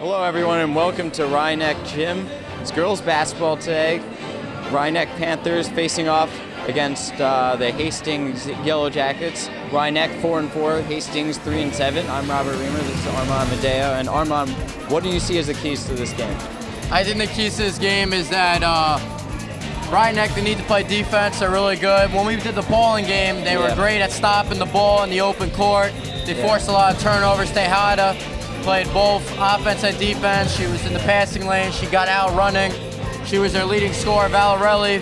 Hello everyone and welcome to Rhinebeck Gym. It's girls basketball today. Rhinebeck Panthers facing off against the Hastings Yellow Jackets. Rhinebeck 4-4, Hastings 3-7. I'm Robert Reamer, this is Armand Medeo. And Armand, what do you see as the keys to this game? I think the keys to this game is that Rhinebeck, they need to play defense. They're really good. When we did the bowling game, they were great at stopping the ball in the open court. They forced a lot of turnovers. Tejada played both offense and defense. She was in the passing lane. She got out running. She was their leading scorer. Valerelli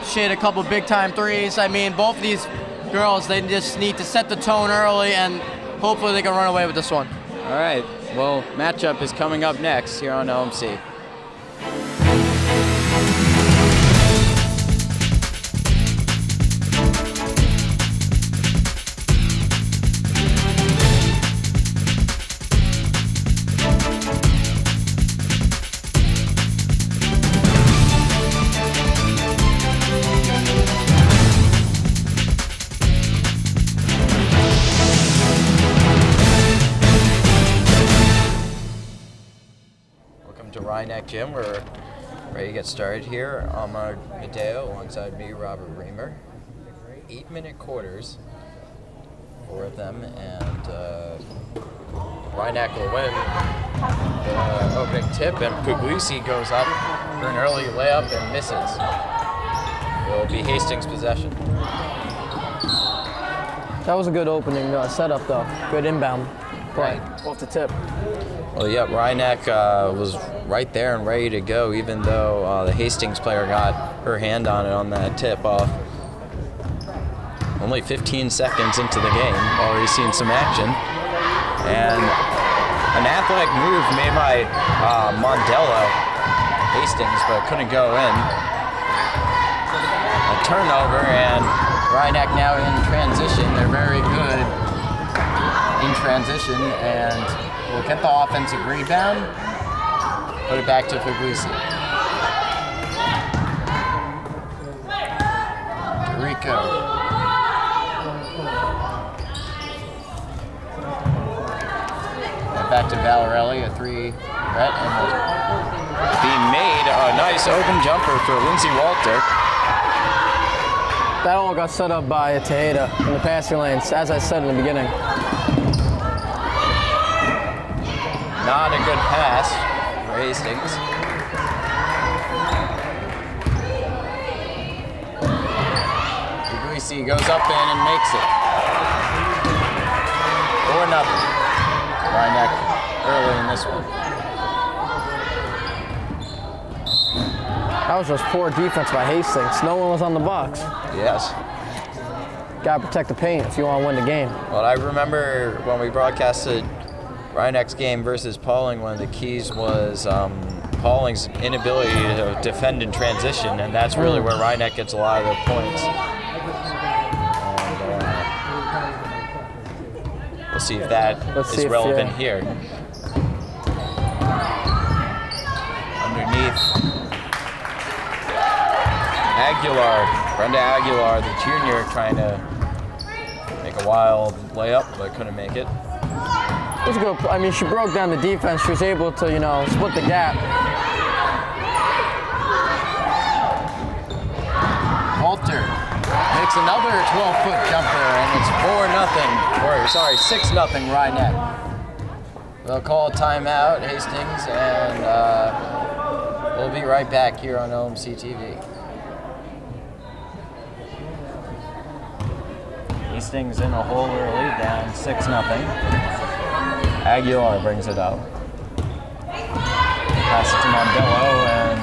she had a couple big time threes. I mean, both of these girls, they just need to set the tone early and hopefully they can run away with this one. All right, well, matchup is coming up next here on LMC. To Rhinebeck Gym. We're ready to get started here. Armand Medeo alongside me, Robert Reamer. 8-minute quarters, 4 of them, and Rhinebeck will win the opening tip, and Puglisi goes up for an early layup and misses. It will be Hastings' possession. That was a good opening setup though. Good inbound play off the tip. Well, yeah, Rhinebeck was right there and ready to go, even though the Hastings player got her hand on it on that tip-off. Only 15 seconds into the game, already seen some action. And an athletic move made by Mondello, Hastings, but couldn't go in. A turnover, and Rhinebeck now in transition. They're very good in transition, and we'll get the offensive rebound, put it back to Puglisi. Rico. And back to Valerelli, a 3 threat, and will be made. A nice open jumper for Lindsay Walter. That all got set up by Tejada in the passing lanes, as I said in the beginning. Not a good pass for Hastings. Puglisi goes up in and makes it. 4-0. Rhinebeck early in this one. That was just poor defense by Hastings. No one was on the box. Yes. Gotta protect the paint if you want to win the game. Well, I remember when we broadcasted Rhinebeck's game versus Pauling, one of the keys was Pauling's inability to defend in transition, and that's really where Rhinebeck gets a lot of their points. And we'll see if that is relevant here. Underneath, Brenda Aguilar, the junior, trying to make a wild layup, but couldn't make it. It was good. I mean, she broke down the defense. She was able to, split the gap. Walter makes another 12-foot jumper, and it's 6-0 Rhinebeck. They'll call a timeout, Hastings, and we'll be right back here on LMC-TV. Hastings in a hole early, down 6-0. Aguilar brings it up. Pass it to Mondello, and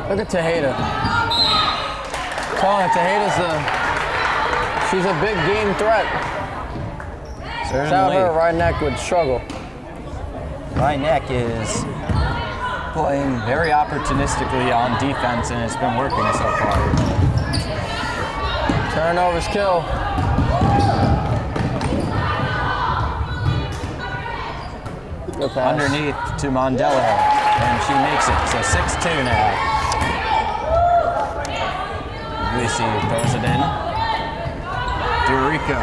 Look at Tejada. She's a big game threat. Without her, Rhinebeck would struggle. Rhinebeck is playing very opportunistically on defense, and it's been working so far. Turnovers kill. Underneath to Mondello, and she makes it. So 6-2 now. Puglisi throws it in. Durico.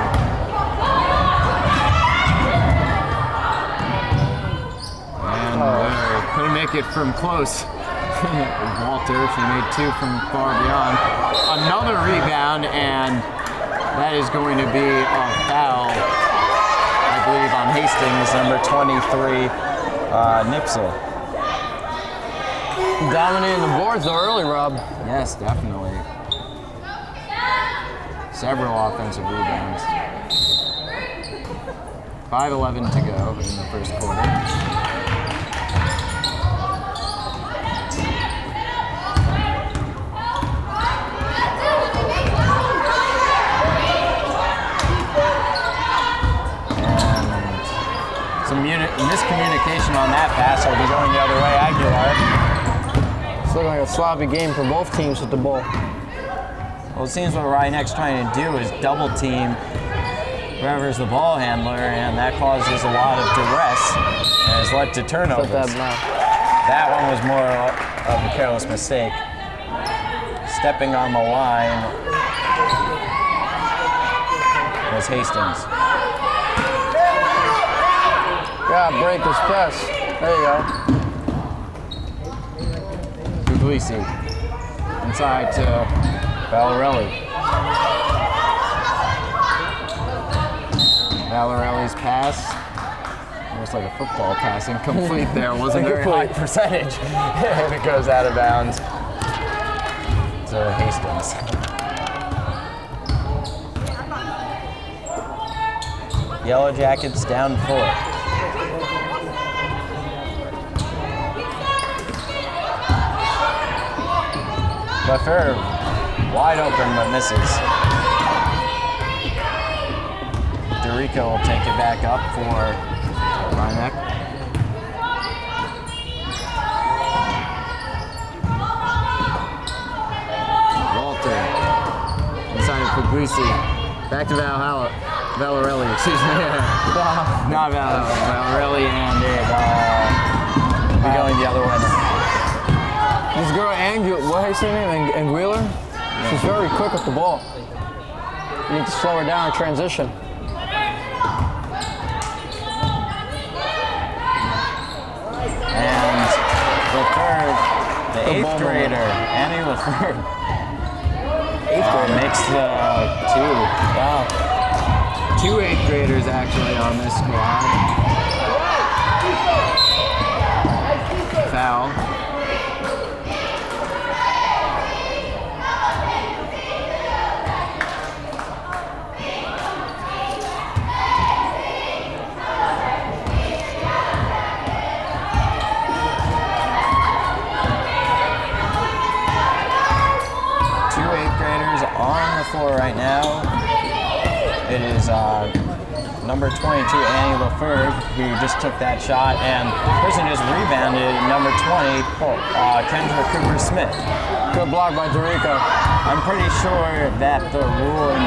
make it from close. Walter, she made 2 from far beyond. Another rebound, and that is going to be a foul, I believe, on Hastings, Number 23, Nipsel. Dominating the boards though early, Rob. Yes, definitely. Several offensive rebounds. 5:11 to go in the first quarter. And some miscommunication on that pass. Will be going the other way. Aguilar. It's looking like a sloppy game for both teams with the ball. Well, it seems what Rhinebeck's trying to do is double team whoever's the ball handler, and that causes a lot of duress and has led to turnovers. That one was more of a careless mistake. Stepping on the line was Hastings. Yeah, break this press. There you go. Puglisi inside to Valarelli. Valarelli's pass, almost like a football pass, incomplete there. Wasn't a very high percentage. And it goes out of bounds to Hastings. Yellow Jackets down 4. Lefebvre wide open but misses. Dorico will take it back up for Rhinebeck. Walter inside of Puglisi. Back to Valarelli, excuse me. Not Valarelli, and it be going the other way. This girl, what's her name? Anguilla? She's very quick with the ball. You need to slow her down in transition. And Lefebvre, the 8th grader, Annie Lefebvre, makes the 2. Wow. 2 8th graders actually on this squad. Foul. On the floor right now. It is number 22, Annie Lefebvre, who just took that shot, and the person just rebounded number 20, Kendra Cooper-Smith. Good block by Dorico. I'm pretty sure that the rule in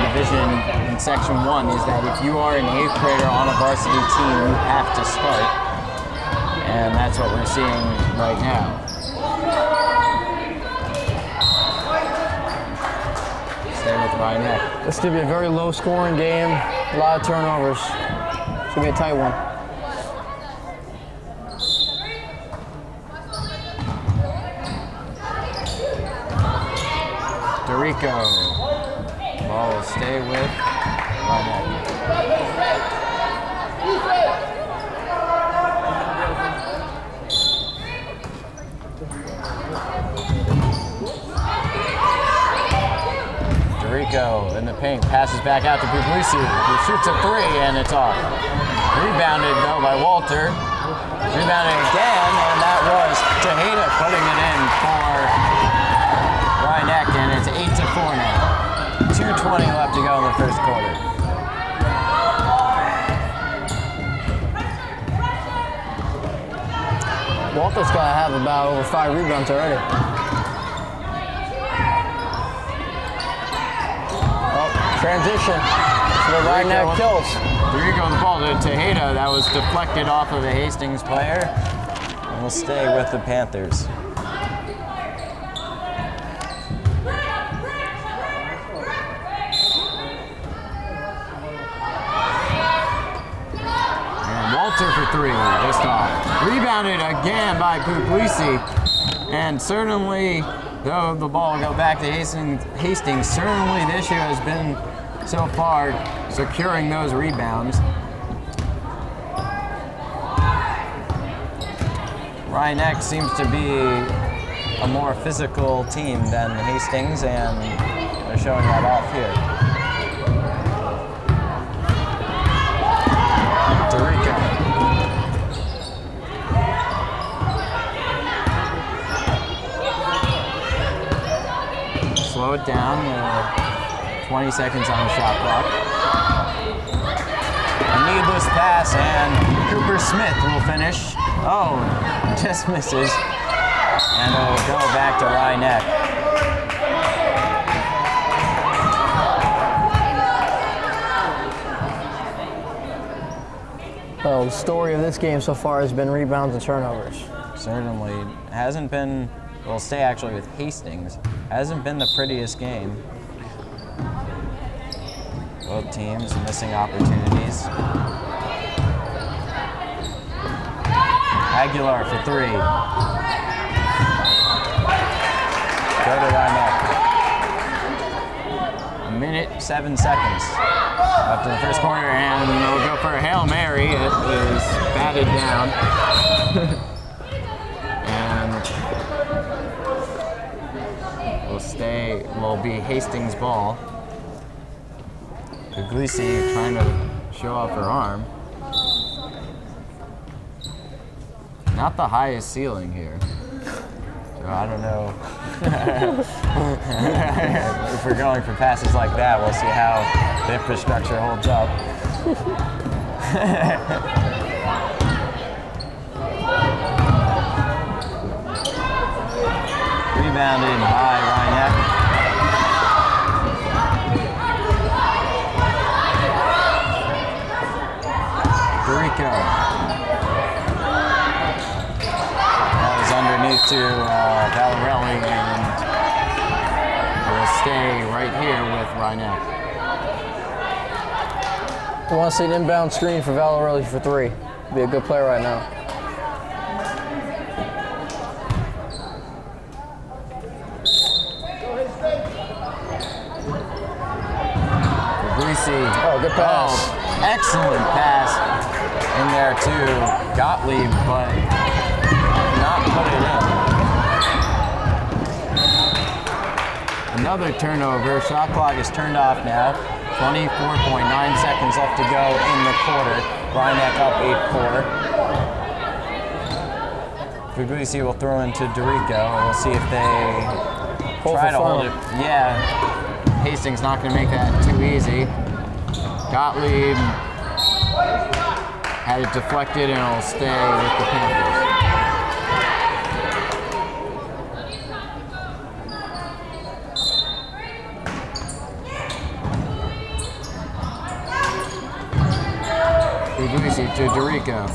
in Section 1 is that if you are an 8th grader on a varsity team, you have to start. And that's what we're seeing right now. With Rhinebeck. This could be a very low scoring game, a lot of turnovers. It's gonna be a tight one. Dorico. Ball will stay with Rhinebeck. Dorico in the paint, passes back out to Puglisi, who shoots a 3, and it's off. Rebounded though by Walter. Rebounding again, and that was Tejeda putting it in for Rhinebeck, and it's 8-4 now. 2:20 left to go in the first quarter. Walter's gotta have about over 5 rebounds already. Transition. So the Rhinebeck kills. Dorico on the ball to Tejeda. That was deflected off of the Hastings player. And we'll stay with the Panthers. And Walter for 3, just off. Rebounded again by Puglisi. And certainly, though the ball will go back to Hastings, certainly the issue has been so far securing those rebounds. Ryan seems to be a more physical team than Hastings, and they're showing that off here. Dorico. Slow it down. 20 seconds on the shot clock. A needless pass, and Cooper Smith will finish. Oh, just misses. And it'll go back to Ryan. Well, the story of this game so far has been rebounds and turnovers. Certainly hasn't been, we'll stay actually with Hastings, hasn't been the prettiest game. Both teams missing opportunities. Aguilar for three. Go to Ryan. A minute, 7 seconds left in the first quarter, and we'll go for a Hail Mary. It is batted down. And will be Hastings' ball. Puglisi trying to show off her arm. Not the highest ceiling here. So I don't know. If we're going for passes like that, we'll see how the infrastructure holds up. Rebounded by Ryan. Dorico. That was underneath to Valarelli, and will stay right here with Ryan. I want to see an inbound screen for Valarelli for three. Be a good player right now. Oh, good pass. Oh, excellent pass in there to Gottlieb, but not put it in. Another turnover. Shot clock is turned off now. 24.9 seconds left to go in the quarter. Ryan up 8-4. Puglisi will throw into Dorico. We'll see if they try to hold it. Yeah. Hastings not going to make that too easy. Gottlieb had it deflected, and it'll stay with the Panthers. Puglisi to Dorico.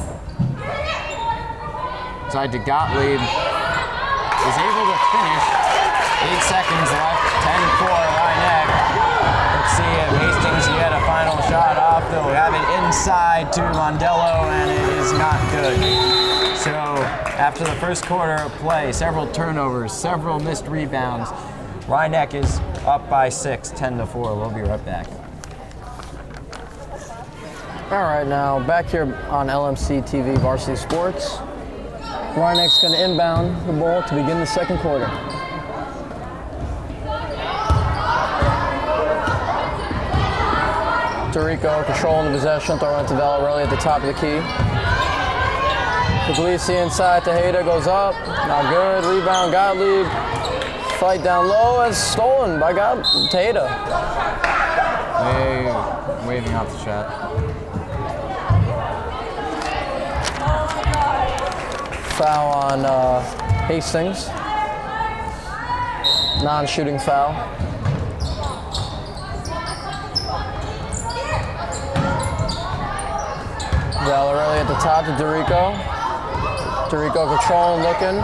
Side to Gottlieb. Is able to finish. 8 seconds left. 10-4 Ryan. Let's see if Hastings can get a final shot off. They'll have it inside to Mondello, and it is not good. So after the first quarter of play, several turnovers, several missed rebounds. Ryan is up by 6, 10-4. We'll be right back. All right, now back here on LMC TV Varsity Sports. Ryan's going to inbound the ball to begin the second quarter. Dorico controlling the possession, throwing it to Valarelli at the top of the key. Puglisi inside, Tejeda goes up, not good. Rebound, Gottlieb. Fight down low, and stolen by Tejeda. Hey, waving off the shot. Foul on Hastings. Non-shooting foul. Valarelli at the top to Dorico. Dorico controlling, looking.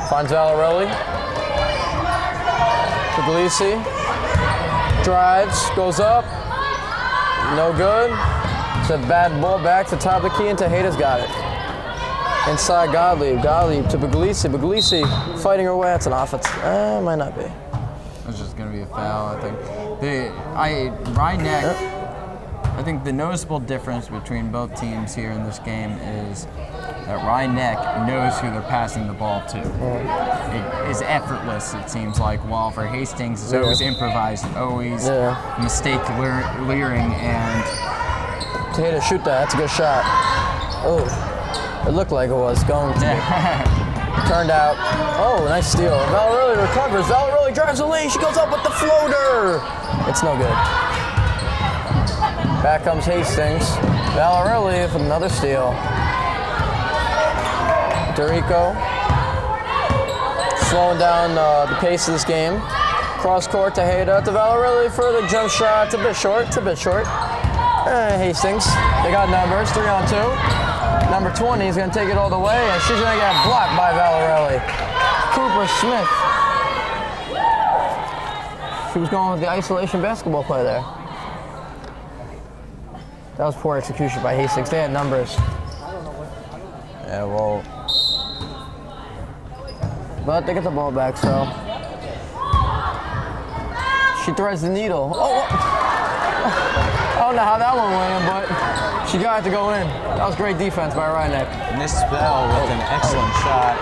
Finds Valarelli. Puglisi. Drives, goes up. No good. It's a bad ball back to the top of the key, and Tejeda's got it. Inside Gottlieb. Gottlieb to Puglisi. Puglisi fighting her way. That's an offense. Might not be. It's just going to be a foul, I think. Rhinebeck, I think the noticeable difference between both teams here in this game is that Rhinebeck knows who they're passing the ball to. It is effortless, it seems like, while for Hastings, it's always improvised, always mistake leering, and... Tahita, shoot that. That's a good shot. Oh, it looked like it was going to be. Turned out. Oh, nice steal. Valerelli recovers. Valerelli drives the lane. She goes up with the floater. It's no good. Back comes Hastings. Valerelli with another steal. Dorico slowing down the pace of this game. Cross court to Tahita to Valerelli for the jump shot. It's a bit short. It's a bit short. Hastings. They got numbers. 3-on-2. Number 20 is going to take it all the way, and she's going to get blocked by Valerelli. Cooper Smith. She was going with the isolation basketball play there. That was poor execution by Hastings. They had numbers. Yeah, well. But they get the ball back, so. She threads the needle. Oh! I don't know how that one went in, but she got it to go in. That was great defense by Rhinebeck. Missed Bell with an excellent shot.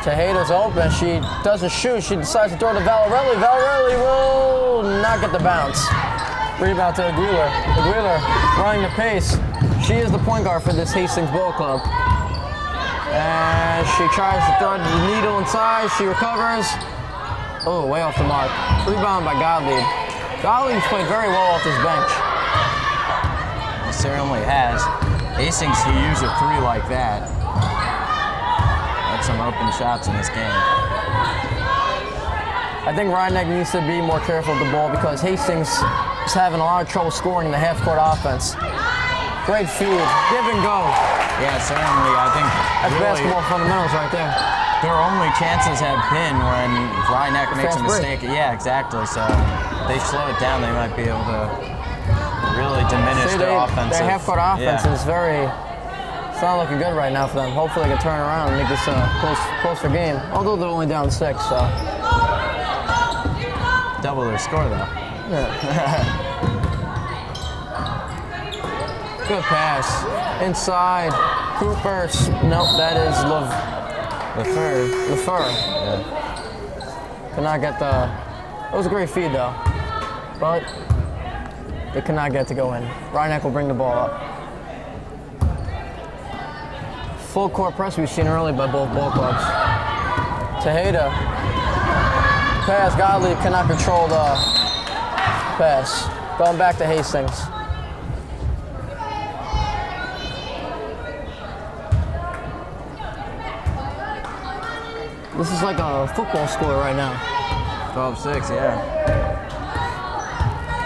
Tahita's open. She doesn't shoot. She decides to throw to Valerelli. Valerelli will not get the bounce. Rebound to Aguilar. Aguilar running the pace. She is the point guard for this Hastings ball club. And she tries to throw the needle inside. She recovers. Oh, way off the mark. Rebound by Gottlieb. Gottlieb's played very well off this bench. He certainly has. Hastings could use a three like that. Had some open shots in this game. I think Rhinebeck needs to be more careful with the ball because Hastings is having a lot of trouble scoring in the half-court offense. Great feed. Give and go. Yeah, certainly. I think that's really basketball fundamentals right there. Their only chances have been when Rhinebeck makes a mistake. Yeah, exactly. So if they slow it down, they might be able to really diminish their offensive. Their half-court offense is very. It's not looking good right now for them. Hopefully they can turn around and make this a closer game. Although they're only down 6, so. Double their score though. Yeah. Good pass. Inside. Cooper. Nope, that is LeFeur. Yeah. Cannot get the. It was a great feed though, but they cannot get to go in. Rhinebeck will bring the ball up. Full court press we've seen early by both ball clubs. Tahita. Pass. Gottlieb cannot control the pass. Going back to Hastings. This is like a football score right now. 12-6, yeah.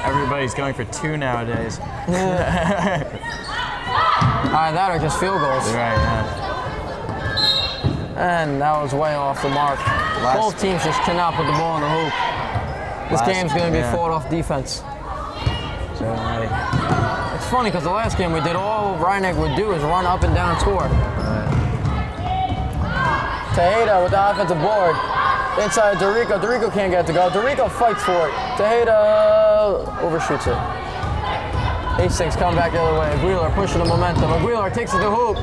Everybody's going for 2 nowadays. Yeah. That or just field goals. Right, yeah. And that was way off the mark. Both teams just cannot put the ball in the hoop. This game's going to be fought off defense. Certainly. It's funny because the last game we did, all Rhinebeck would do is run up and down and score. Tahita with the offensive board. Inside Dorico. Dorico can't get it to go. Dorico fights for it. Tahita overshoots it. Hastings come back the other way. Aguilar pushing the momentum. Aguilar takes it to hoop.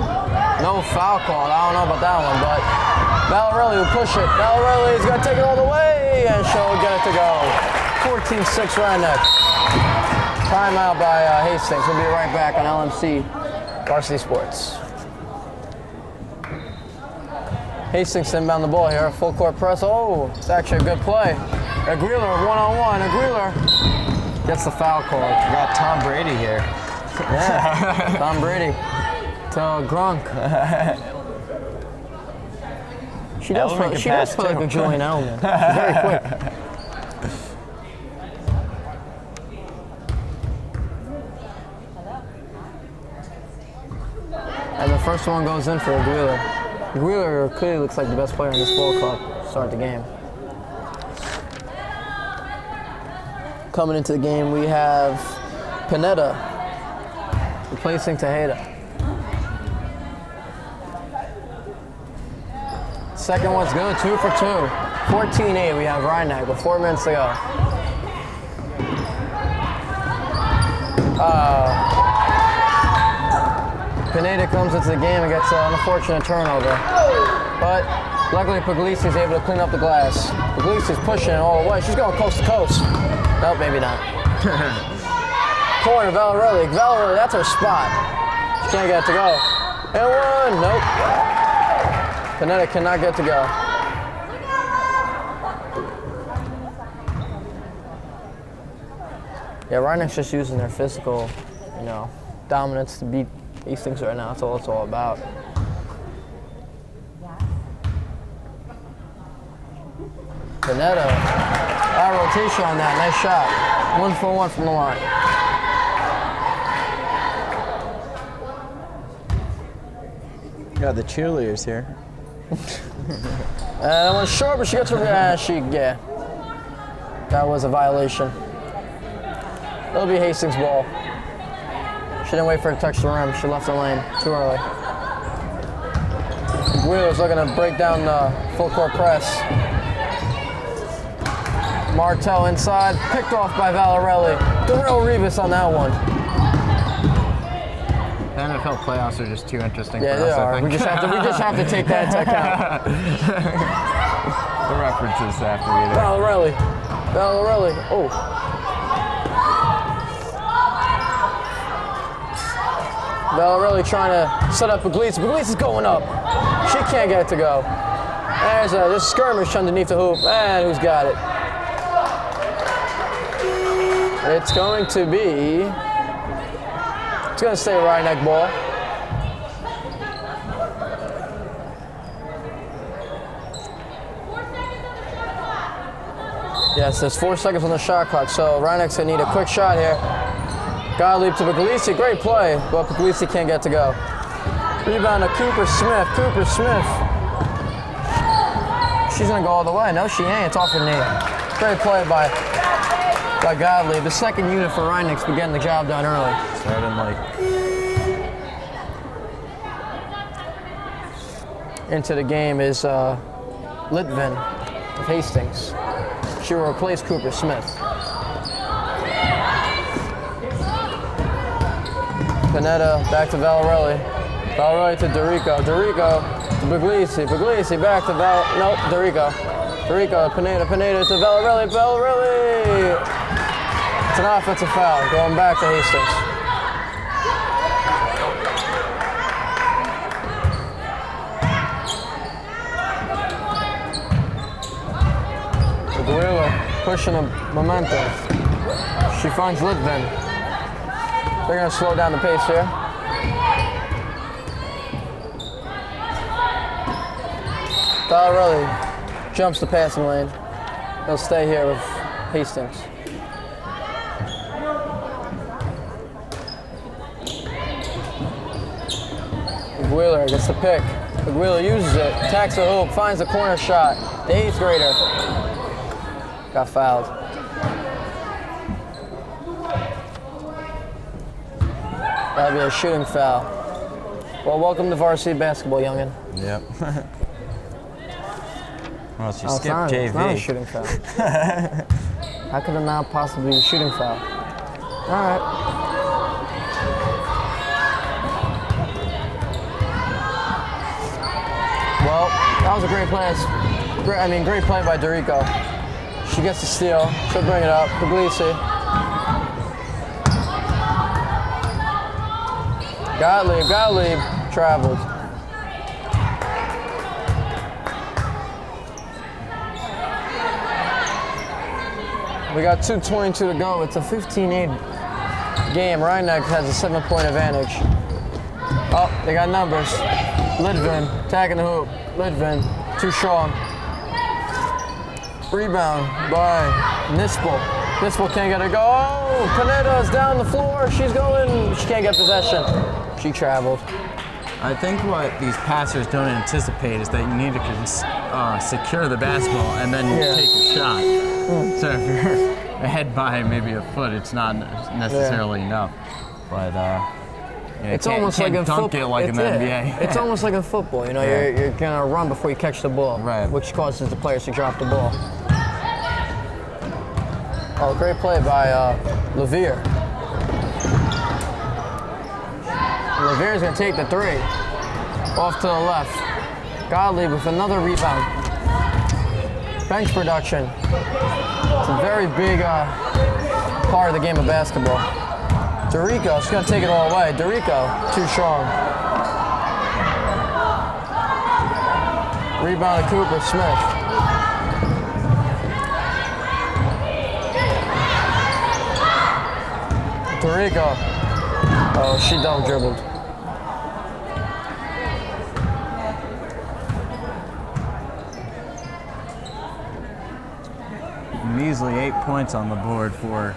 No foul call. I don't know about that one, but Valerelli will push it. Valerelli is going to take it all the way, and she'll get it to go. 14-6 Rhinebeck. Timeout by Hastings. We'll be right back on LMC Varsity Sports. Hastings inbound the ball here. Full court press. Oh, it's actually a good play. Aguilar one-on-one. Aguilar gets the foul call. You got Tom Brady here. Yeah, Tom Brady to Gronk. She does play like a Julian Edelman. She's very quick. And the first one goes in for Aguilar. Aguilar clearly looks like the best player in this ball club to start the game. Coming into the game, we have Pineda replacing Tejeda. Second one's good, 2 for 2. 14-8, we have Rhinebeck with 4 minutes to go. Pineda comes into the game and gets an unfortunate turnover. But luckily Puglisi's able to clean up the glass. Puglisi's pushing it all the way. She's going coast to coast. Nope, maybe not. Corner, Valerelli. Valerelli, that's her spot. She can't get it to go. And one, nope. Pineda cannot get to go. Yeah, Rhinebeck's just using their physical, dominance to beat Hastings right now. That's all it's all about. Pineda, rotation on that. Nice shot. 1 for 1 from the line. Got the cheerleaders here. That one's short, but she gets her. Yeah. That was a violation. It'll be Hastings' ball. She didn't wait for it to touch the rim. She left the lane too early. Wheeler's looking to break down the full court press. Martel inside, picked off by Valerelli. Darrell Rivas on that one. The NFL playoffs are just too interesting Yeah, for they us, I are. think. We just have to take that into account. The references have to be there. Valerelli. Oh. Valerelli trying to set up Puglisi. Puglisi's going up. She can't get it to go. There's a skirmish underneath the hoop. And who's got it? It's going to stay a Rhinebeck ball. Yes, there's 4 seconds on the shot clock, so Rhinebeck's gonna need a quick shot here. Gottlieb to Puglisi, great play, but Puglisi can't get to go. Rebound to Cooper Smith. She's gonna go all the way. No, she ain't. It's off her knee. Great play by Gottlieb. The second unit for Rhinebeck's been getting the job done early. Into the game is Litvin of Hastings. She will replace Cooper Smith. Pineda back to Valerelli. Valerelli to Dorico. Dorico to Puglisi. Puglisi back to Dorico. Dorico, Pineda to Valerelli. Valerelli! It's an offensive foul going back to Hastings. Wheeler pushing the momentum. She finds Litvin. They're going to slow down the pace here. Valerelli jumps the passing lane. He'll stay here with Hastings. Wheeler gets the pick. Wheeler uses it, attacks the hoop, finds the corner shot. The 8th grader got fouled. That'll be a shooting foul. Well, welcome to varsity basketball, youngin. Yep. Well, she skipped JV. It's not a shooting foul. How could it not possibly be a shooting foul? All right. Well, that was a great play. Great play by Dorico. She gets the steal. She'll bring it up. Puglisi. Gottlieb traveled. We got 2:22 to go. It's a 15-8 game. Rhinebeck has a 7-point advantage. Oh, they got numbers. Litvin tagging the hoop. Litvin, too strong. Rebound by Nispel. Nispel can't get it go. Oh, Pineda's down the floor. She's going. She can't get possession. She traveled. I think what these passers don't anticipate is that you need to secure the basketball and then take a shot. So ahead by maybe a foot, it's not necessarily enough. But it's almost like in dunk football. it like in the NBA. It's almost like in football. You know, you're gonna run before you catch the ball, Right. which causes the players to drop the ball. Oh, great play by Levere. Levere's gonna take the 3. Off to the left. Godley with another rebound. Bench production. It's a very big part of the game of basketball. Dorico's gonna take it all away. Dorico, too strong. Rebound to Cooper Smith. Dorico. Oh, she double dribbled. Measly 8 points on the board for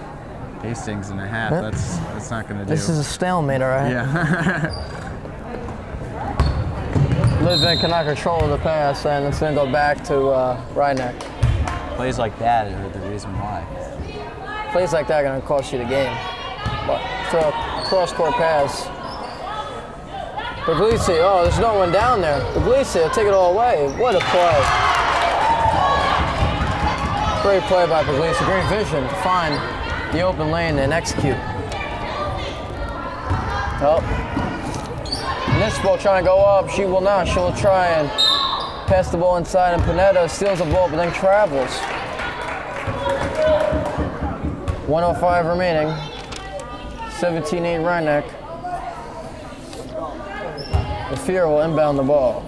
Hastings and a half. Yep. That's not going to do. This is a stalemate, all right? Yeah. Litvin cannot control the pass, and it's going to go back to Rydneck. Plays like that are the reason why. Plays like that are going to cost you the game. But throw a cross-court pass. Puglisi, oh, there's no one down there. Puglisi will take it all away. What a play. Great play by Puglisi. Great vision to find the open lane and execute. Oh. Nispo trying to go up. She will not. She'll try and pass the ball inside, and Pineda steals the ball but then travels. 1:05 remaining. 17-8 Rydneck. The Fear will inbound the ball.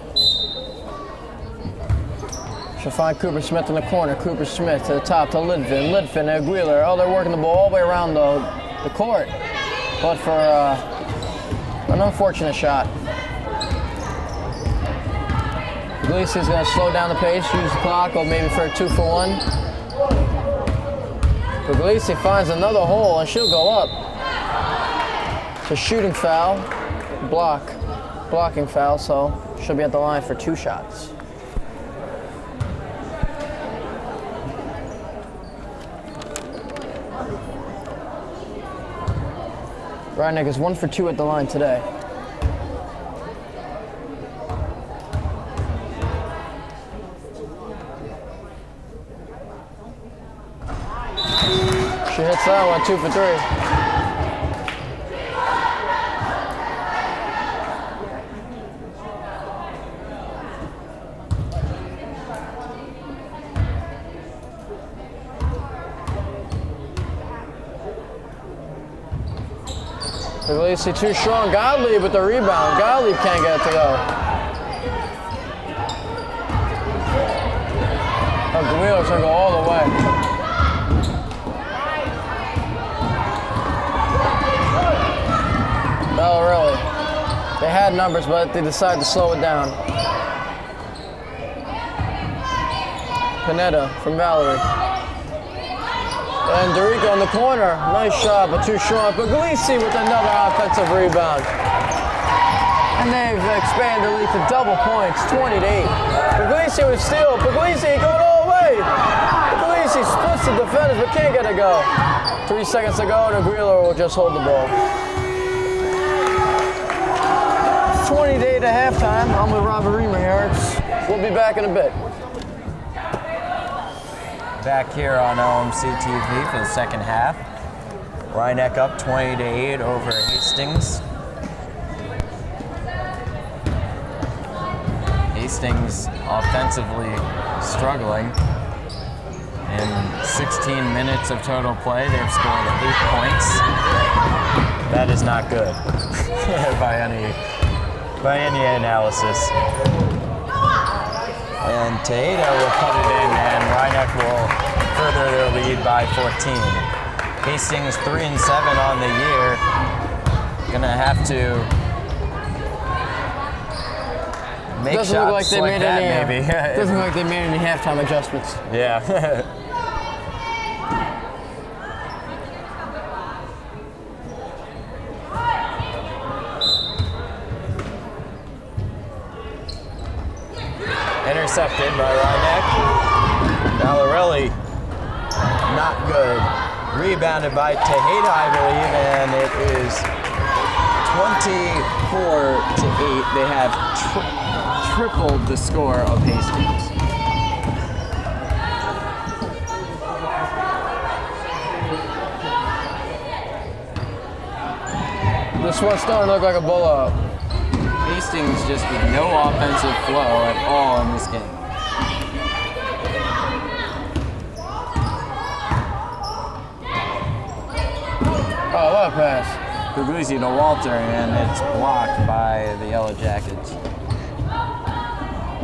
She'll find Cooper Smith in the corner. Cooper Smith to the top to Litvin. Litvin and Wheeler. Oh, they're working the ball all the way around the court. But for an unfortunate shot. Puglisi's going to slow down the pace, use the clock, or maybe for a 2-for-1. Puglisi finds another hole, and she'll go up. It's a shooting foul, blocking foul, so she'll be at the line for 2 shots. Rydneck is 1 for 2 at the line today. She hits that one, 2 for 3. Puglisi too strong. Gottlieb with the rebound. Gottlieb can't get it to go. Oh, Wheeler's gonna go all the way. Oh, really? They had numbers, but they decided to slow it down. Pineda from Valerie. And Dorico in the corner. Nice shot, but too strong. Puglisi with another offensive rebound. And they've expanded the lead to double points, 20-8. Puglisi with steal. Puglisi going all the way. Puglisi splits the defenders, but can't get it go. 3 seconds to go, and Wheeler will just hold the ball. 20-8 at halftime. I'm with Robert Reamer here. We'll be back in a bit. Back here on LMC TV for the second half. Rydneck up 20-8 over Hastings. Hastings offensively struggling. In 16 minutes of total play, they've scored 8 points. That is not good by any analysis. And Tejeda will put it in, and Rydneck will further their lead by 14. Hastings 3-7 on the year. Gonna have to make Doesn't shots look like they like made that, any. maybe. Doesn't look like they made any halftime adjustments. Yeah. Intercepted by Rydneck. Valarelli, not good. Rebounded by Tejeda, I believe, and it is 24-8. They have tripled the score of Hastings. This one's starting to look like a blowout. Hastings just with no offensive flow at all in this game. Oh, what a pass. Puglisi to Walter, and it's blocked by the Yellow Jackets.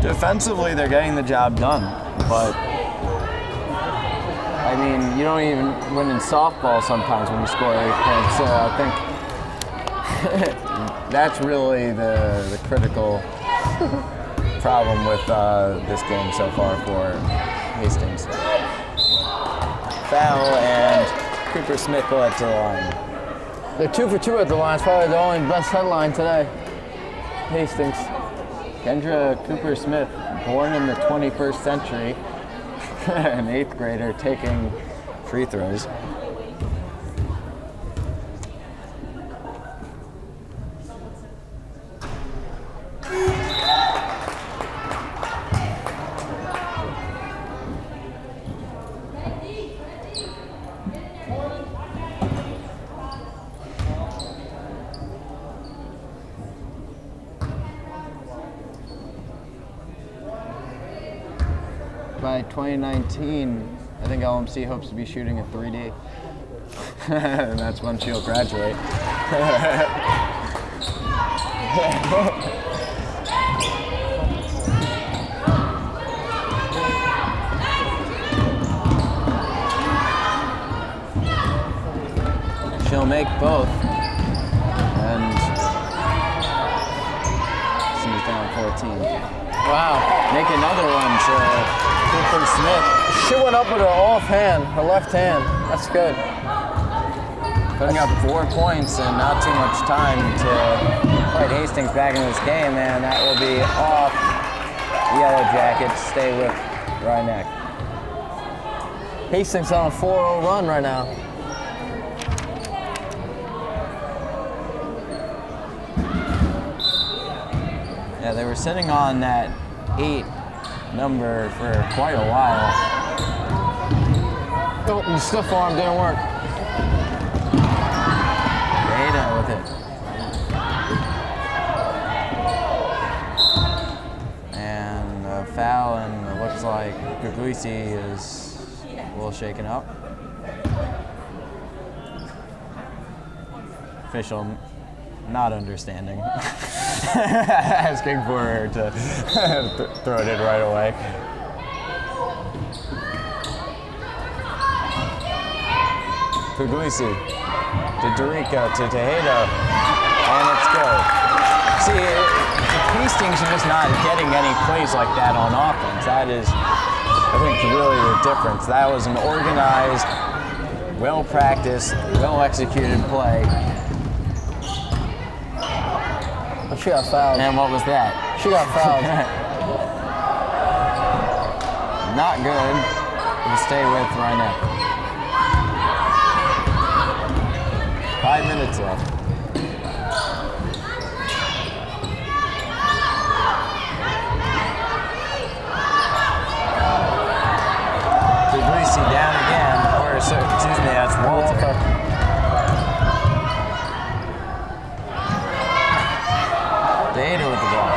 Defensively, they're getting the job done, but I mean, you don't even win in softball sometimes when you score 8 points, so I think that's really the critical problem with this game so far for Hastings. Foul, and Cooper Smith will head to the line. They're 2 for 2 at the line. It's probably the only best headline today. Hastings. Kendra Cooper Smith, born in the 21st century, an 8th grader taking free throws. By 2019, I think LMC hopes to be shooting at 3D. And that's when she'll graduate. She'll make both. And she's down 14. Wow. Make another one to Cooper Smith. She went up with her offhand, her left hand. That's good. Putting up 4 points and not too much time to fight Hastings back in this game, and that will be off the Yellow Jackets. Stay with Rhinebeck. Hastings on a 4-0 run right now. Yeah, they were sitting on that 8 number for quite a while. Oh, the stiff arm didn't work. Ada with it. And a foul, and it looks like Puglisi is a little shaken up. Official not understanding. Asking for her to throw it in right away. Puglisi to Dorica to Tejeda, and it's good. See, Hastings are just not getting any plays like that on offense. That is, I think, really the difference. That was an organized, well-practiced, well-executed play. She got fouled. And what was that? She got fouled. Not good. We'll stay with Rhinebeck. 5 minutes left. Puglisi down again. Or, excuse me, that's Walter. Ada with the ball.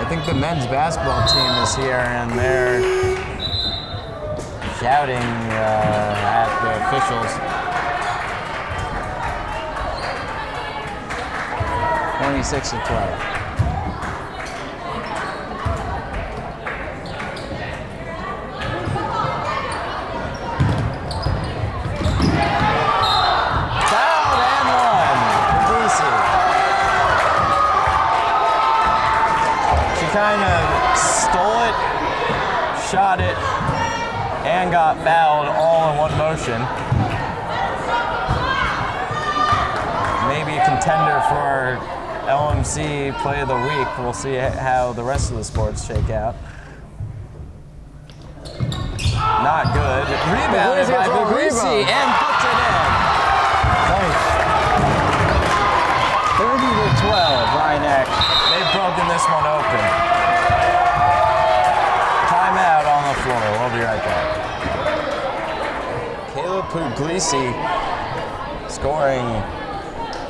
I think the men's basketball team is here, and they're shouting at the officials. 26-12. Kind of stole it, shot it, and got fouled all in one motion. Maybe a contender for LMC Play of the Week. We'll see how the rest of the sports shake out. Not good. Rebounded by Puglisi and puts it in. Nice. 30-12, Rhinebeck. They've broken this one open. Timeout on the floor. We'll be right back. Caleb Puglisi scoring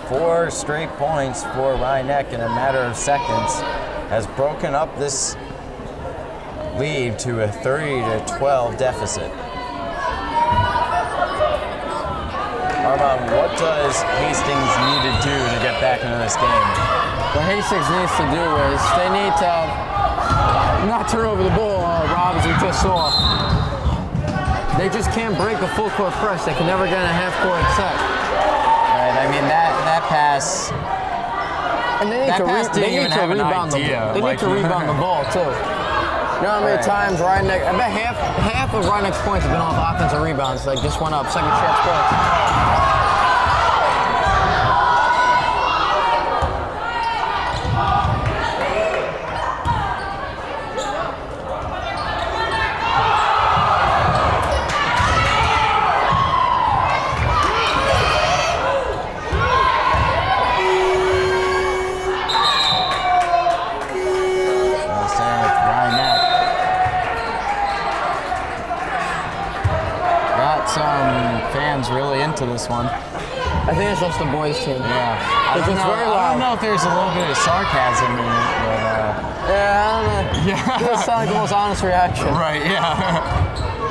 4 straight points for Rhinebeck in a matter of seconds has broken up this lead to a 30-12 deficit. Armand, what does Hastings need to do to get back into this game? What Hastings needs to do is they need to not turn over the ball, Rob, as we just saw. They just can't break a full court press. They can never get in a half court set. Right, I mean that pass. And they need to rebound the ball too. You know how many times Rhinebeck, I bet half of Rhinebeck's points have been off offensive rebounds. Like just went up, second chance points. Really into this one. I think it's just the boys' team. Yeah. I It's just very loud. don't know if there's a little bit of sarcasm in it, but Yeah, I don't know. yeah. It doesn't sound like the most honest reaction. Right, yeah.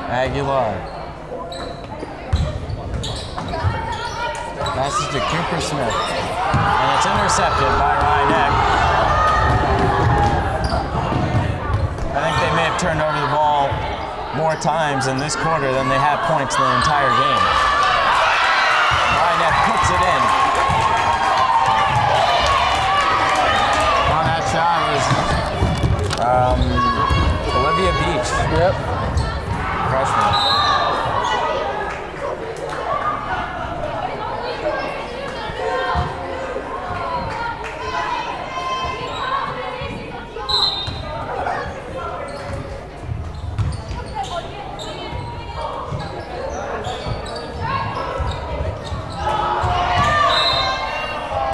Aguilar. Passes to Cooper Smith. And it's intercepted by Rhinebeck. I think they may have turned over the ball more times in this quarter than they have points in the entire game. Rhinebeck puts it in. On that shot was Olivia Beach. Yep. Freshman.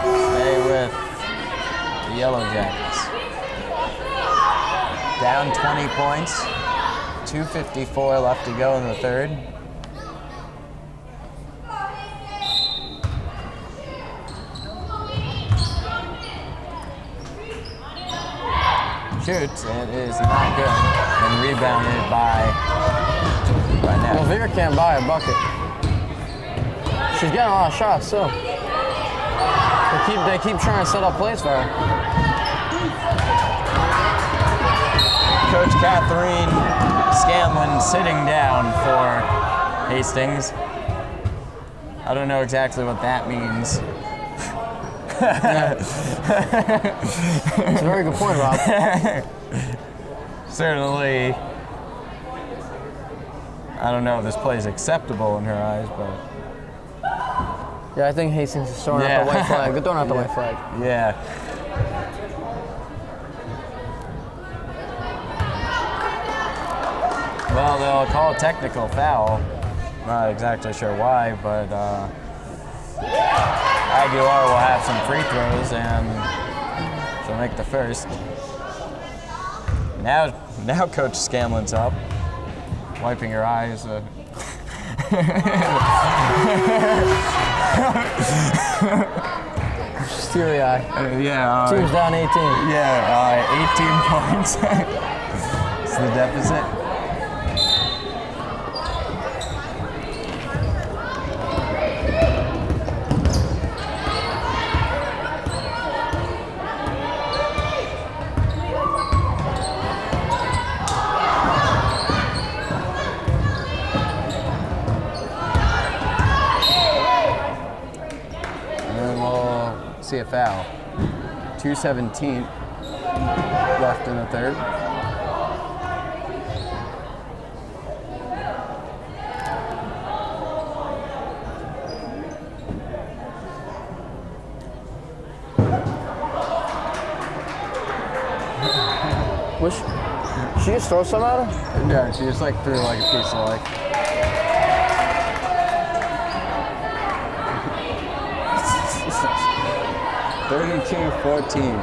Stay with the Yellow Jackets. Down 20 points. 2:54 left to go in the third. Shoots, it is not good. And rebounded by now. Well, Vera can't buy a bucket. She's getting a lot of shots too. They keep trying to set up plays for her. Coach Catherine Scanlon sitting down for Hastings. I don't know exactly what that means. It's a very good point, Rob. Certainly, I don't know if this play is acceptable in her eyes, but Yeah, I think Hastings is throwing out the white flag. They're throwing out the white flag. yeah. Well, they'll call a technical foul. Not exactly sure why, but Aguilar will have some free throws and she'll make the first. Now Coach Scanlon's up, wiping her eyes. Teary eye. Yeah. Team's down 18. Yeah, 18 points. It's the deficit. see a foul. 2:17 left in the third. She just throw some at her? Yeah, she just like threw like a piece of like. $32-14.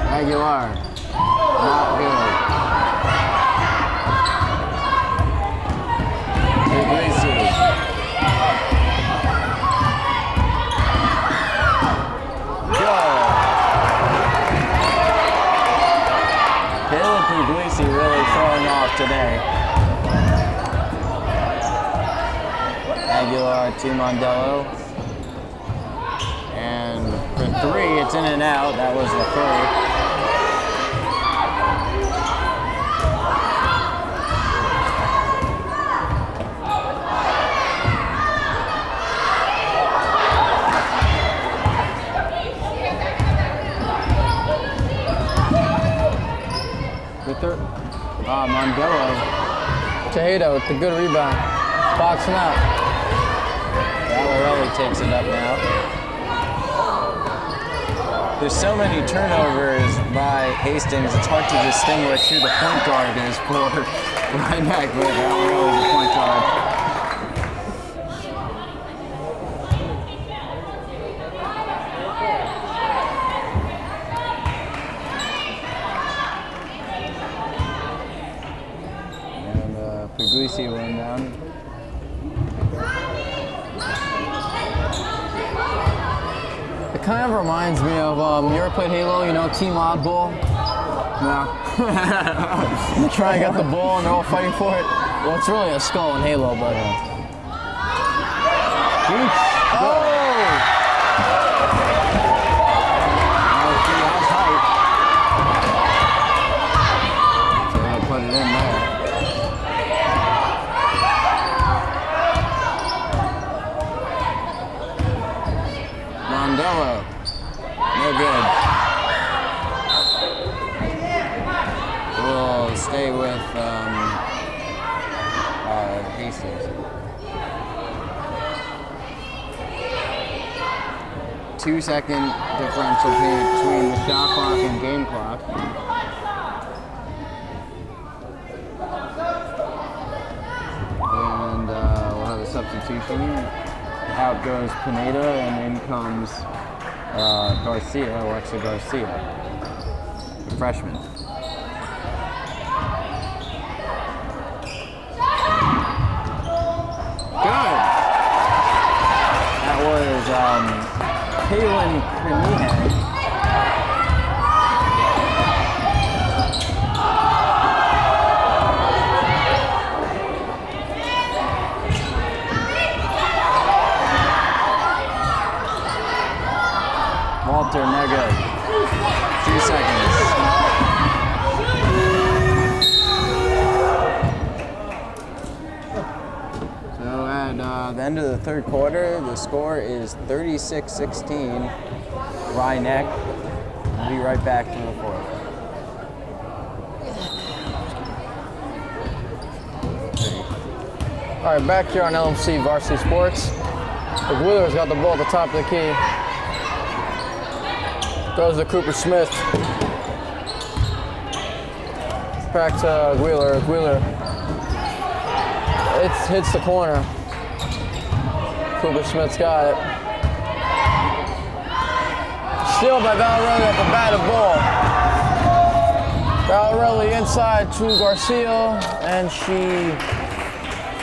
Aguilar, not good. Puglisi. Caleb Puglisi really throwing off today. Aguilar to Mondello. And for three, it's in and out. That was the third. Mondello. Tejeda with the good rebound. Boxing out. Valarelli takes it up now. There's so many turnovers by Hastings, it's hard to distinguish who the point guard is for Rhinebeck, but Valarelli's the point guard. Puglisi went down. It kind of reminds me of, you ever played Halo, you know, Team Oddball? No. You try and get the ball and they're all fighting for it. Well, it's really a skull in Halo, but... Oh! So they'll put it in there. Mondello, no good. We'll stay with Hastings. 2-second differential between the shot clock and game clock. And we'll have a substitution. Out goes Pineda, and in comes Alexa Garcia, the freshman. Good. That was Kaylin Krenihan. Walter, no good. 2 seconds. So at the end of the third quarter, the score is 36-16, Rye-Neck. We'll be right back for the fourth. All right, back here on LMC Varsity Sports. The Wheelers got the ball at the top of the key. Goes to Cooper Smith. Back to Wheeler. Wheeler. It hits the corner. Cooper Smith's got it. Steal by Valarelli at the batted ball. Valarelli inside to Garcia, and she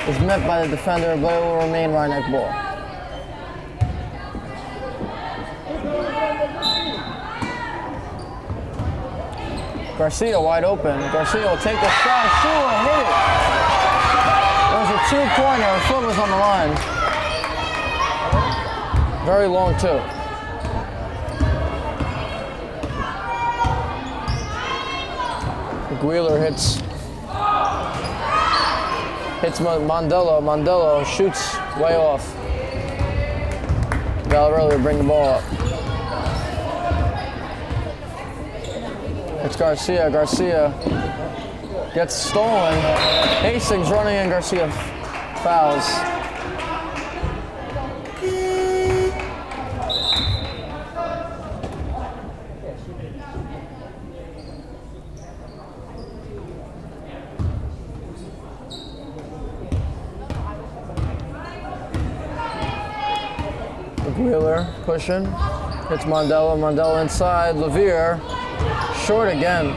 is met by the defender, but it will remain Rhinebeck ball. Garcia wide open. Garcia will take the shot. She will hit it. It was a two-pointer. Her foot was on the line. Very long too. Wheeler hits Mondello. Mondello shoots way off. Valarelli will bring the ball up. It's Garcia. Garcia gets stolen. Hastings running and Garcia fouls. Wheeler pushing, hits Mondello. Mondello inside. Levere short again.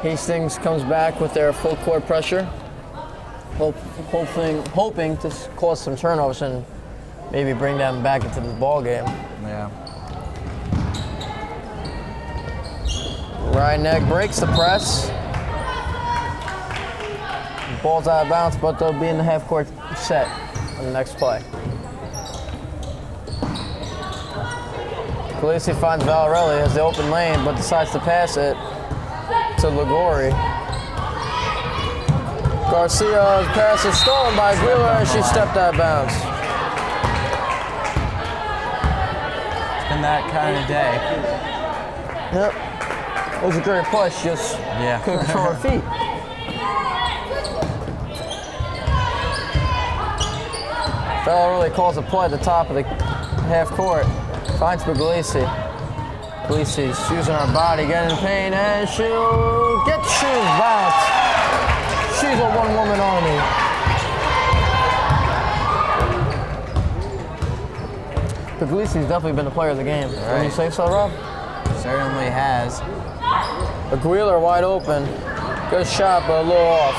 Hastings comes back with their full court pressure, hoping to cause some turnovers and maybe bring them back into the ball game. Yeah. Ryeneck breaks the press. Ball's out of bounds, but they'll be in the half-court set on the next play. Khaleesi finds Valarelli as the open lane, but decides to pass it to Ligori. Garcia's pass is stolen by Wheeler, and she stepped out of bounds. It's been that kind of day. Yep. It was a great push, just couldn't control her feet. Valarelli calls a play at the top of the half court. Finds Puglisi. Puglisi's using her body, getting in pain, and she'll get shoes bounced. She's a one-woman army. Puglisi's definitely been the player of the game. Wouldn't you say so, Rob? Certainly has. Wheeler wide open. Good shot, but a little off.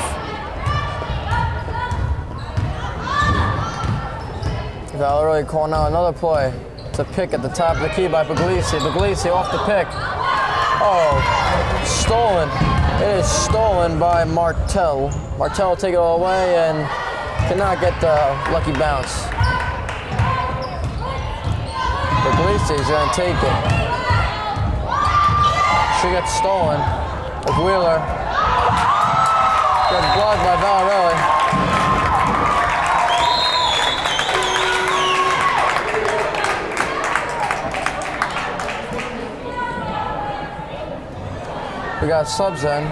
Valarelli calling out another play. It's a pick at the top of the key by Puglisi. Puglisi off the pick. Oh, stolen. It is stolen by Martell. Martell will take it all away and cannot get the lucky bounce. Puglisi's gonna take it. She gets stolen. With Wheeler. Gets blocked by Valarelli. We got subs in.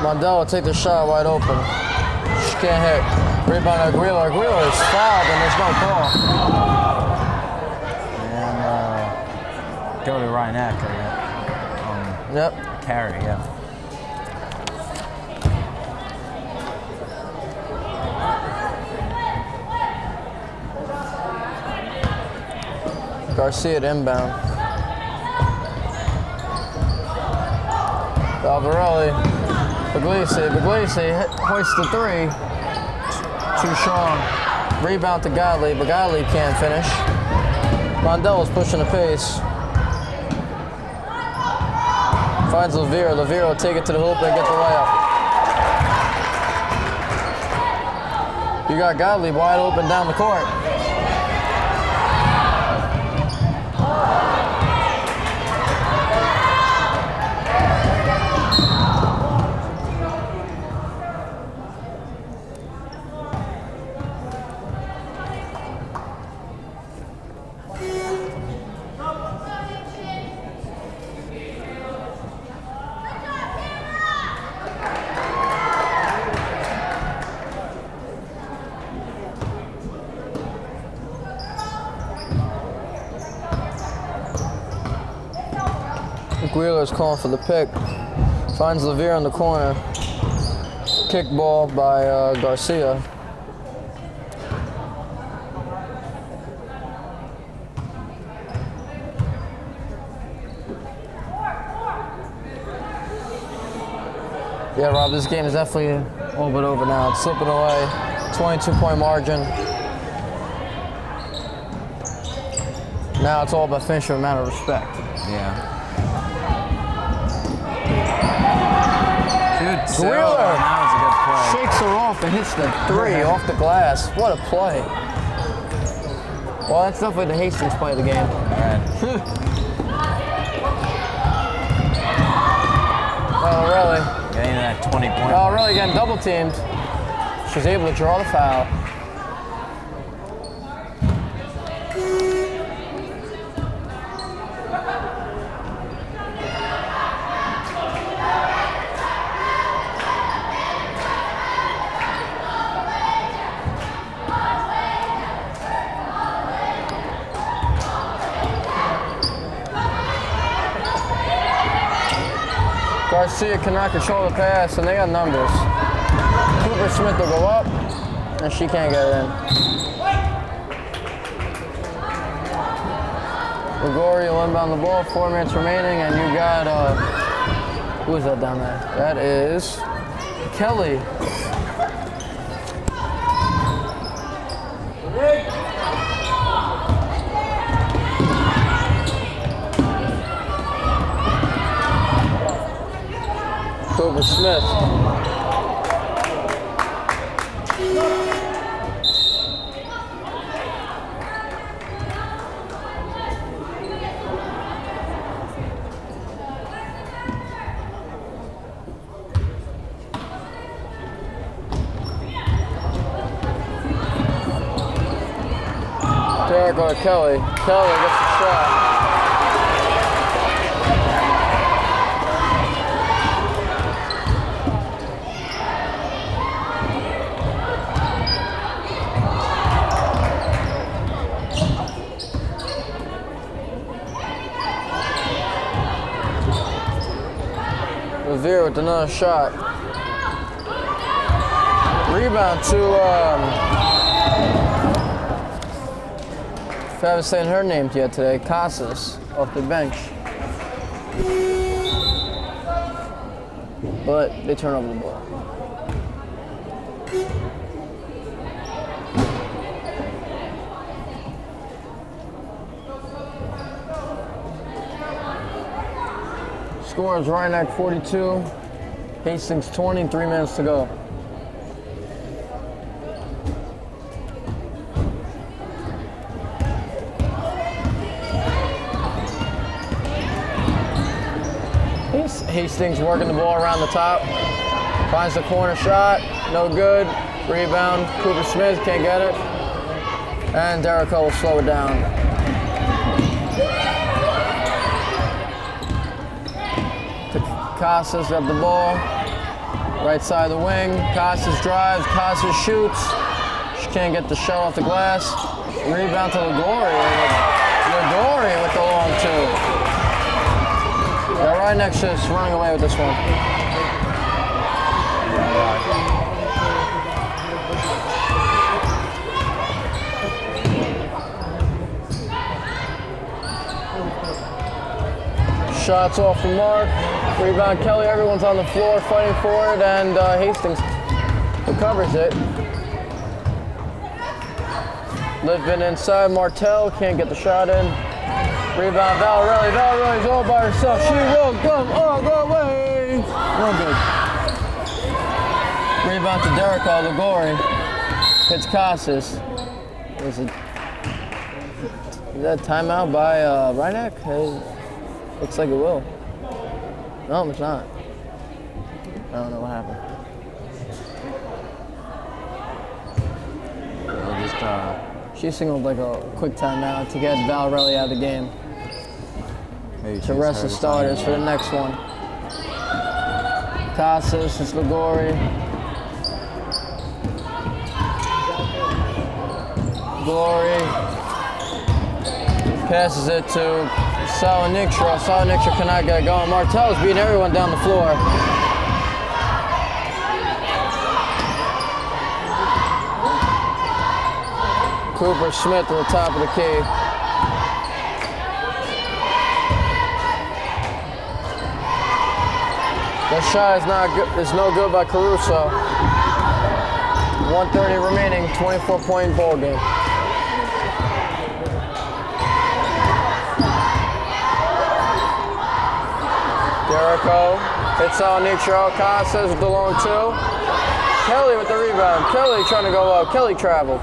Mondello will take the shot wide open. She can't hit. Rebound at Wheeler. Wheeler is fouled and there's no call. And go to Ryeneck. Yep. Carry, yeah. Garcia at inbound. Valvarelli. Puglisi hoists the three. Too strong. Rebound to Gottlieb, but Gottlieb can't finish. Mondello's pushing the pace. Finds Levere. Levere will take it to the hoop and get the layup. You got Gottlieb wide open down the court. Wheeler's calling for the pick. Finds Levere in the corner. Kick ball by Garcia. Yeah, Rob, this game is definitely little bit over now. It's slipping away. 22-point margin. Now it's all about finishing with a matter of respect. Yeah. Good Wheeler that was a good play. shakes her off and hits the three off the glass. What a play. Well, that's definitely the Hastings play of the game. All right. Oh, really? Getting that 20-point. Oh, really? Getting double teamed. She's able to draw the foul. Garcia cannot control the pass, and they got numbers. Cooper Smith will go up, and she can't get it in. Ligori will inbound the ball, 4 minutes remaining, and you got, who is that down there? That is Kelly. Cooper Smith. Derek or Kelly. Kelly gets the shot. Revere with another shot. Rebound to, if I haven't said her name yet today, Casas off the bench. But they turn over the ball. Score is Rhinebeck 42, Hastings 20, 3 minutes to go. Hastings working the ball around the top, finds the corner shot, no good. Rebound, Cooper Smith can't get it, and Derrico will slow it down. Casas got the ball, right side of the wing. Casas drives, Casas shoots. She can't get the shot off the glass. Rebound to Ligori. Ligori with the long two. Yeah, right next to us, running away with this one. Shots off the mark. Rebound Kelly, everyone's on the floor fighting for it, and Hastings recovers it. Living inside, Martell can't get the shot in. Rebound Valerelli, Valerelli's all by herself. She will go all the way. No good. Rebound to Derrico, Ligori. Hits Casas. Is that timeout by Rhinebeck? Looks like it will. No, it's not. I don't know what happened. She signaled like a quick timeout to get Valerelli out of the game. To rest the starters for the next one. Casas, it's Ligori. Glory. Passes it to Salanixra. Salanixra cannot get it going. Martell's beating everyone down the floor. Cooper Smith to the top of the key. That shot is not good. It's no good by Caruso. 1:30 remaining, 24-point ball game. Jericho hits on Nitro. Casas with the long two. Kelly with the rebound. Kelly trying to go up. Kelly traveled.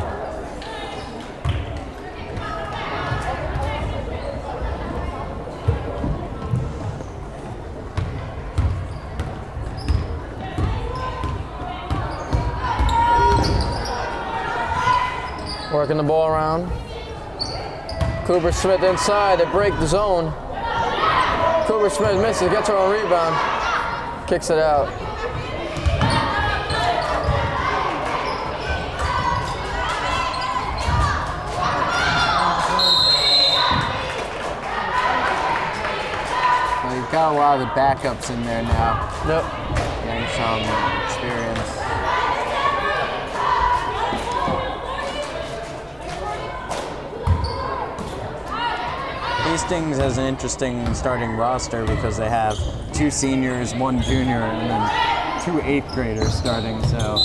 Working the ball around. Cooper Smith inside. They break the zone. Cooper Smith misses, gets her on rebound, kicks it out. Well, you've got a lot of the backups in there now. Yep. Getting some experience. Hastings has an interesting starting roster because they have 2 seniors, 1 junior, and then 2 8th graders starting. So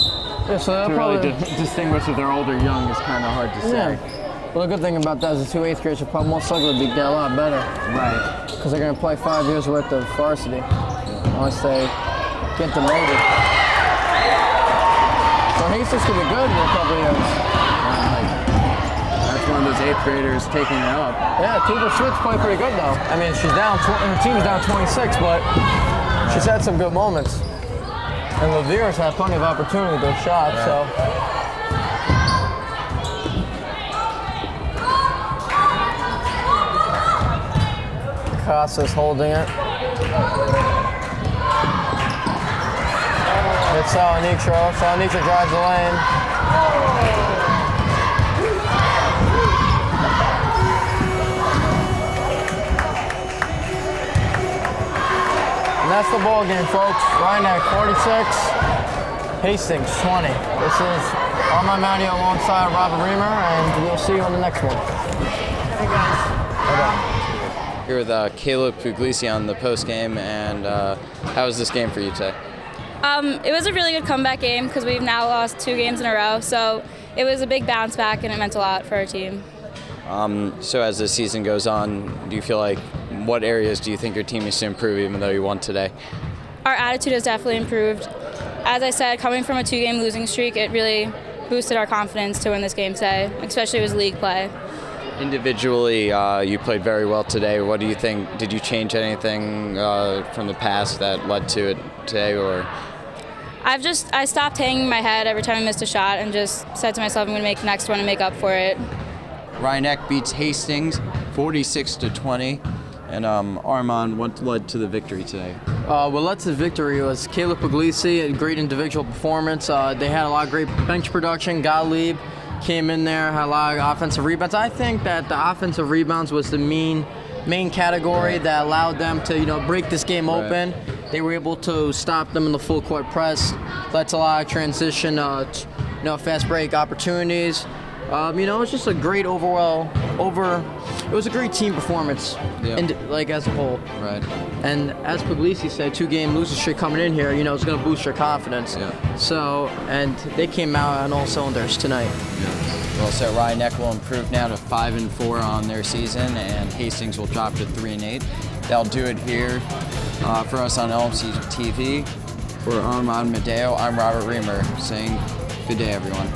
Yeah, so they'll to probably really distinguish if they're old or young is kind of hard to say. Yeah. Well, the good thing about that is the 2 8th graders will probably most likely be a lot better Right. because they're going to play 5 years worth of varsity unless they get demoted. So Hastings could be good in a couple of years. That's one of those 8th graders taking it up. Yeah, Cooper Smith's playing pretty good though. I mean, she's down. Her team's down 26, but she's had some good moments. And Levere's had plenty of opportunity to shot. Right. So. Casas holding it. It's Salanitro. Salanitro drives the lane. And that's the ball game, folks. Rhinebeck 46, Hastings 20. This is Armand Manio alongside Robert Reamer, and we'll see you on the next one. Hey guys. Here with Caleb Puglisi on the post game, and how was this game for you today? It was a really good comeback game because we've now lost 2 games in a row, so it was a big bounce back and it meant a lot for our team. So as the season goes on, do you feel like what areas do you think your team needs to improve even though you won today? Our attitude has definitely improved. As I said, coming from a 2-game losing streak, it really boosted our confidence to win this game today, especially with league play. Individually, you played very well today. What do you think? Did you change anything from the past that led to it today, or? I stopped hanging my head every time I missed a shot and just said to myself, I'm going to make the next one and make up for it. Rhinebeck beats Hastings 46-20, and Armand, what led to the victory today? What led to the victory was Caleb Puglisi, a great individual performance. They had a lot of great bench production. Gottlieb came in there, had a lot of offensive rebounds. I think that the offensive rebounds was the main category that allowed them to, break this game open. They were able to stop them in the full court press. Led to a lot of transition, fast break opportunities. It was just a great it was a great team performance, as a whole. Right. And as Puglisi said, 2-game losing streak coming in here, it's going to boost your confidence. Yeah. So, and they came out on all cylinders tonight. Yeah. Well, so Rhinebeck will improve now to 5-4 on their season, and Hastings will drop to 3-8. That'll do it here for us on LMC TV. For Armand Medeo, I'm Robert Reamer saying good day, everyone.